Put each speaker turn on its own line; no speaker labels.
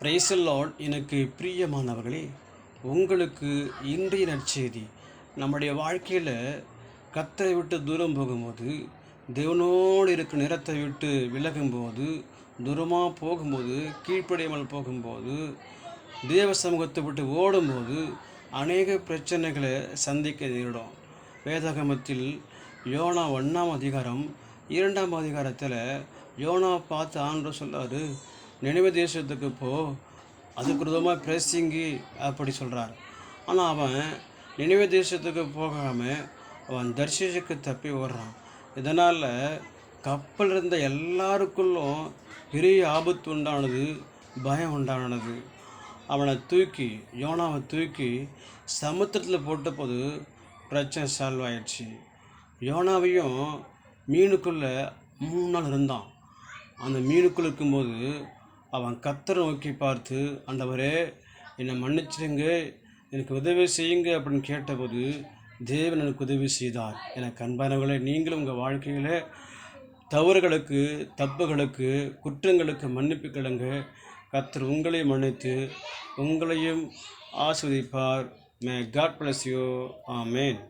Praise the Lord. எனக்கு பிரியமானவர்களே, உங்களுக்கு இன்றைய நற்செய்தி. நம்முடைய வாழ்க்கையில் கர்த்தரை விட்டு தூரம் போகும்போது, தேவனோடு இருக்கிற நிறத்தை விட்டு விலகும்போது, தூரமாக போகும்போது, கீழ்ப்படியாமல் போகும்போது, தேவ சமூகத்தை விட்டு ஓடும்போது அநேக பிரச்சனைகளை சந்திக்க நேரிடும். வேதாகமத்தில் யோனா 1ஆம் அதிகாரம் 2ஆம் அதிகாரத்தில் யோனா பார்த்து ஆண்டவர் சொல்லாரு, நினைவு தேசத்துக்கு போ, அதுக்கு விதமாக பிரசிங்கி அப்படி சொல்கிறார். ஆனால் அவன் நினைவு தேசத்துக்கு போகாமல் அவன் தர்ஷிஷுக்கு தப்பி ஓடுறான். இதனால் கப்பல் இருந்த எல்லாருக்குள்ளும் பெரிய ஆபத்து உண்டானது, பயம் உண்டானது. யோனாவை தூக்கி சமுத்திரத்தில் போட்டபோது பிரச்சனை சால்வ் ஆயிடுச்சு. யோனாவையும் மீனுக்குள்ளே 3 நாள் இருந்தான். அந்த மீனுக்குள் இருக்கும்போது அவன் கர்த்தரை நோக்கி பார்த்து, ஆண்டவரே என்னை மன்னிச்சிடுங்க, எனக்கு உதவி செய்யுங்க அப்படின்னு கேட்டபோது தேவன் எனக்கு உதவி செய்தார். எனக்கு அன்பானவர்களே, நீங்களும் உங்கள் வாழ்க்கையில் தவறுகளுக்கு, தப்புகளுக்கு, குற்றங்களுக்கு மன்னிப்பு கேளுங்க. கர்த்தர் உங்களையும் மன்னித்து உங்களையும் ஆசீர்வதிப்பார். May God bless you. Amen.